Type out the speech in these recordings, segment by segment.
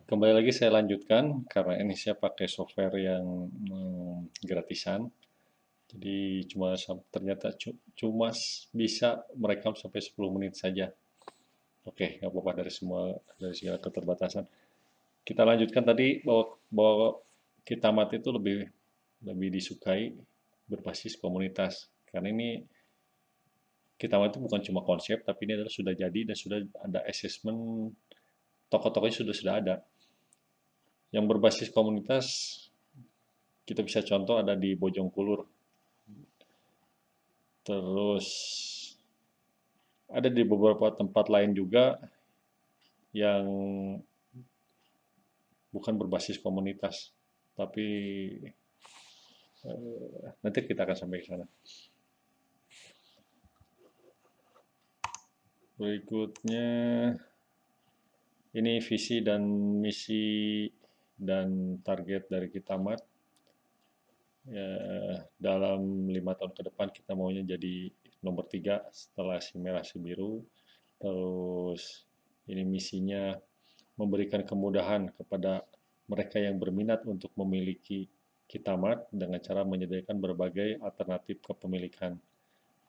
Kembali lagi saya lanjutkan karena ini saya pakai software yang gratisan. Jadi ternyata cuma bisa merekam sampai 10 menit saja. Oke, nggak apa-apa dari segala keterbatasan. Kita lanjutkan tadi bahwa kita mati itu lebih lebih disukai berbasis komunitas. Karena ini kita mati itu bukan cuma konsep, tapi ini adalah sudah jadi dan sudah ada assessment, tokoh-tokohnya sudah ada. Yang berbasis komunitas kita bisa contoh ada di Bojongkulur. Terus ada di beberapa tempat lain juga yang bukan berbasis komunitas, tapi nanti kita akan sampai ke sana. Berikutnya ini visi dan misi dan target dari Kitamat. Ya, dalam 5 tahun ke depan kita maunya jadi nomor 3 setelah si merah si biru. Terus ini misinya memberikan kemudahan kepada mereka yang berminat untuk memiliki Kitamat dengan cara menyediakan berbagai alternatif kepemilikan.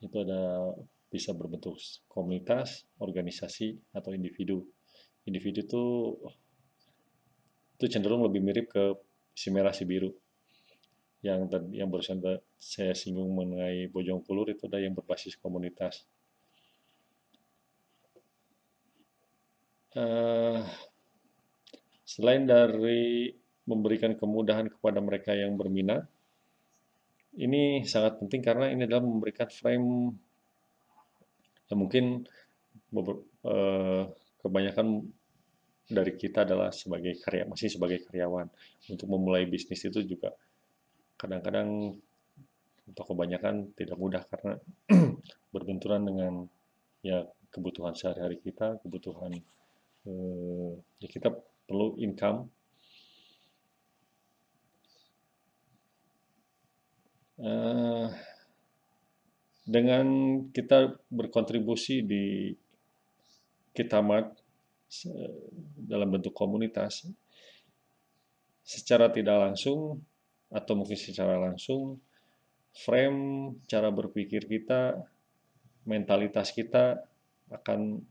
Itu ada bisa berbentuk komunitas, organisasi, atau individu. Individu itu cenderung lebih mirip ke si merah si biru. Yang barusan saya singgung mengenai Bojongkulur itu ada yang berbasis komunitas. Uh, Selain dari memberikan kemudahan kepada mereka yang berminat, ini sangat penting karena ini adalah memberikan frame yang mungkin eh, kebanyakan dari kita adalah masih sebagai karyawan. Untuk memulai bisnis itu juga kadang-kadang atau kebanyakan tidak mudah karena berbenturan dengan ya kebutuhan sehari-hari kita, kebutuhan ya kita perlu income. Eh, dengan kita berkontribusi di Kitamat dalam bentuk komunitas, secara tidak langsung atau mungkin secara langsung, frame cara berpikir kita, mentalitas kita akan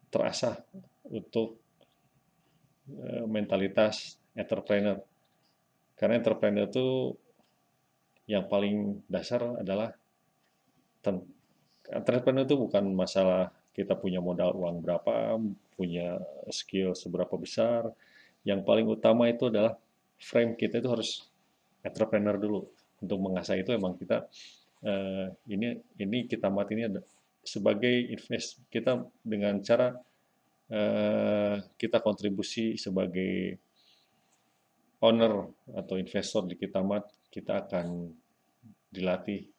terasah untuk mentalitas entrepreneur. Karena entrepreneur itu yang paling dasar adalah entrepreneur itu bukan masalah kita punya modal uang berapa, punya skill seberapa besar. Yang paling utama itu adalah frame kita itu harus entrepreneur dulu. Untuk mengasah itu emang kita ini kita mati ini ada sebagai kita dengan cara kita kontribusi sebagai owner atau investor di Kitamat, kita akan dilatih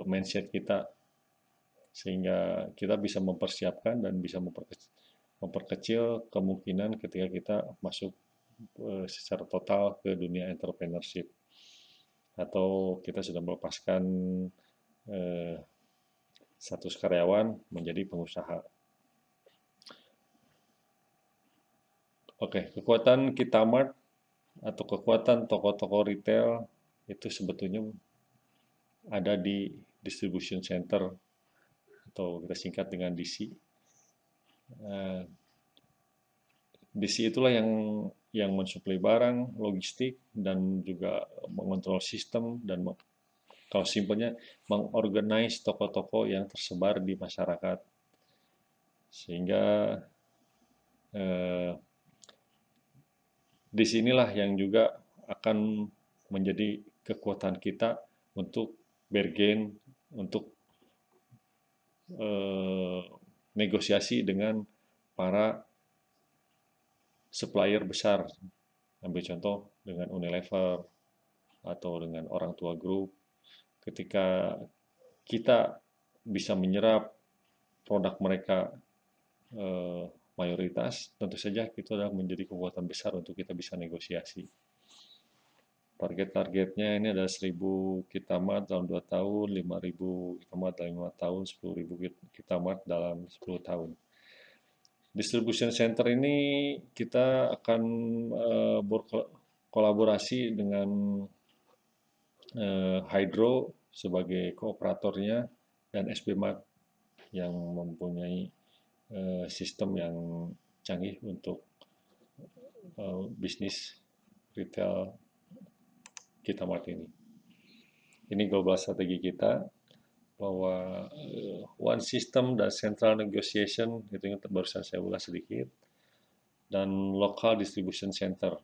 mindset kita sehingga kita bisa mempersiapkan dan bisa memperkecil kemungkinan ketika kita masuk secara total ke dunia entrepreneurship atau kita sudah melepaskan eh, status karyawan menjadi pengusaha. Oke, kekuatan Kitamart atau kekuatan toko-toko retail itu sebetulnya ada di distribution center atau kita singkat dengan DC. DC itulah yang mensuplai barang, logistik, dan juga mengontrol sistem dan kalau simpelnya mengorganize toko-toko yang tersebar di masyarakat sehingga eh, disinilah yang juga akan menjadi kekuatan kita untuk bergen, untuk eh, negosiasi dengan para supplier besar. Ambil contoh dengan Unilever atau dengan Orang Tua Group. Ketika kita bisa menyerap produk mereka eh, mayoritas, tentu saja itu adalah menjadi kekuatan besar untuk kita bisa negosiasi. Target-targetnya ini ada 1.000 kitamat dalam 2 tahun, 5.000 kitamat dalam 5 tahun, 10.000 kitamat dalam 10 tahun. Distribution center ini kita akan berkolaborasi dengan Hydro sebagai kooperatornya dan SB Mart yang mempunyai sistem yang canggih untuk bisnis retail kita Mart ini. Ini global strategi kita bahwa one system dan central negotiation itu yang barusan saya ulas sedikit, dan local distribution center.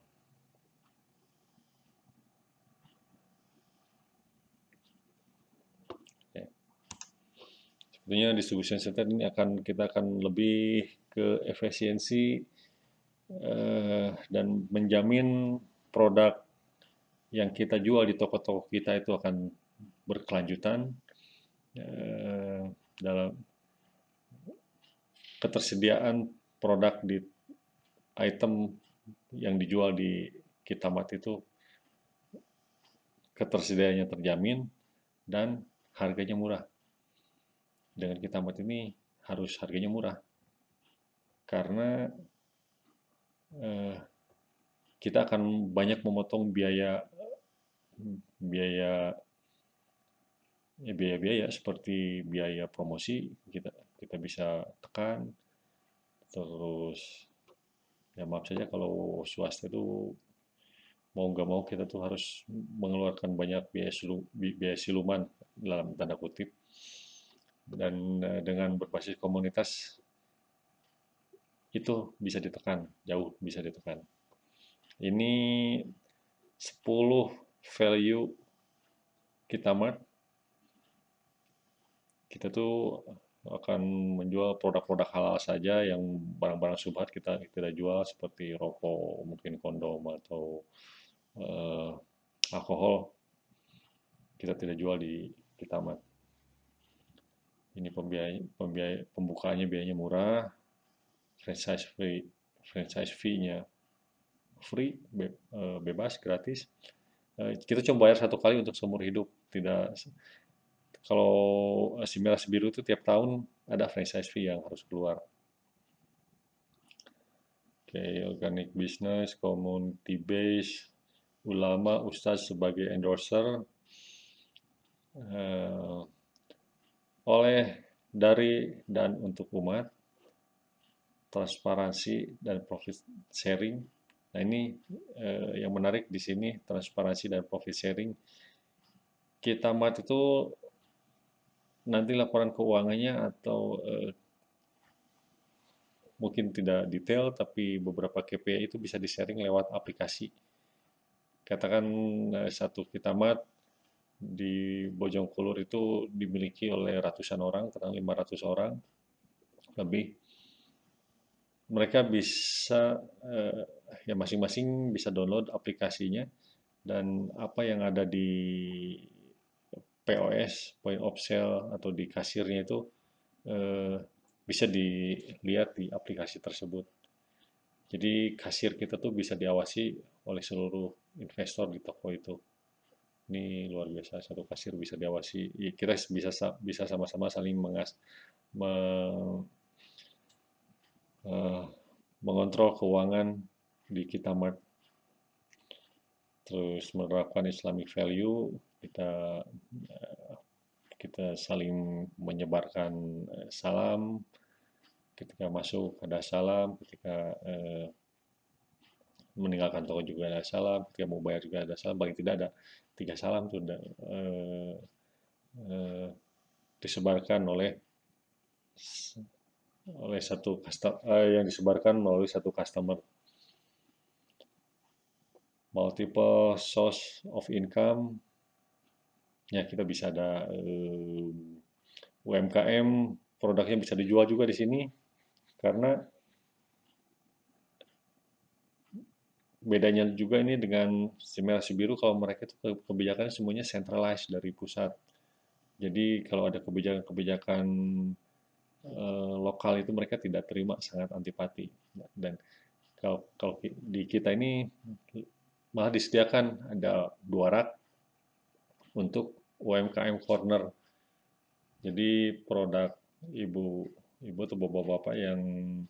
Ya. Sebenarnya distribution center ini kita akan lebih ke efisiensi dan menjamin produk yang kita jual di toko-toko kita itu akan berkelanjutan dalam ketersediaan produk di item yang dijual di Kitamat itu ketersediaannya terjamin dan harganya murah. Dengan Kitamat ini harus harganya murah karena kita akan banyak memotong biaya seperti biaya promosi kita bisa tekan. Terus ya maaf saja kalau swasta itu mau nggak mau kita tuh harus mengeluarkan banyak biaya siluman dalam tanda kutip, dan dengan berbasis komunitas itu bisa ditekan, jauh bisa ditekan. Ini 10 value Kitamat. Kita tuh akan menjual produk-produk halal saja, yang barang-barang subhat kita tidak jual seperti rokok, mungkin kondom atau alkohol. Kita tidak jual di Kitamat. Ini pembukaannya biayanya murah, franchise fee-nya free, bebas, gratis. Kita cuma bayar 1 kali untuk seumur hidup. Tidak, kalau si merah si biru itu tiap tahun ada franchise fee yang harus keluar. Oke, organic business, community base, ulama, ustadz sebagai endorser, oleh, dari, dan untuk umat, transparansi dan profit sharing. Nah ini yang menarik di sini, transparansi dan profit sharing. Kitamat itu nanti laporan keuangannya atau mungkin tidak detail, tapi beberapa KPI itu bisa di-sharing lewat aplikasi. Katakan satu Kitamat di Bojongkulur itu dimiliki oleh ratusan orang, kadang 500 orang lebih. Mereka bisa ya masing-masing bisa download aplikasinya, dan apa yang ada di POS, point of sale, atau di kasirnya itu bisa dilihat di aplikasi tersebut. Jadi kasir kita tuh bisa diawasi oleh seluruh investor di toko itu. Ini luar biasa, satu kasir bisa diawasi. Kita bisa sama-sama saling mengontrol keuangan di Kitamat. Terus menerapkan Islamic value, kita saling menyebarkan salam. Ketika masuk ada salam, ketika meninggalkan toko juga ada salam, ketika mau bayar juga ada salam. Paling tidak ada 3 salam tuh disebarkan oleh satu customer, yang disebarkan melalui satu customer. Multiple source of income, ya kita bisa ada UMKM, produknya bisa dijual juga di sini, karena bedanya juga ini dengan si merah si biru, kalau mereka itu kebijakan semuanya centralized dari pusat. Jadi kalau ada kebijakan lokal itu mereka tidak terima, sangat antipati. Dan kalau di kita ini malah disediakan ada 2 rak untuk UMKM corner. Jadi produk ibu atau bapak-bapak yang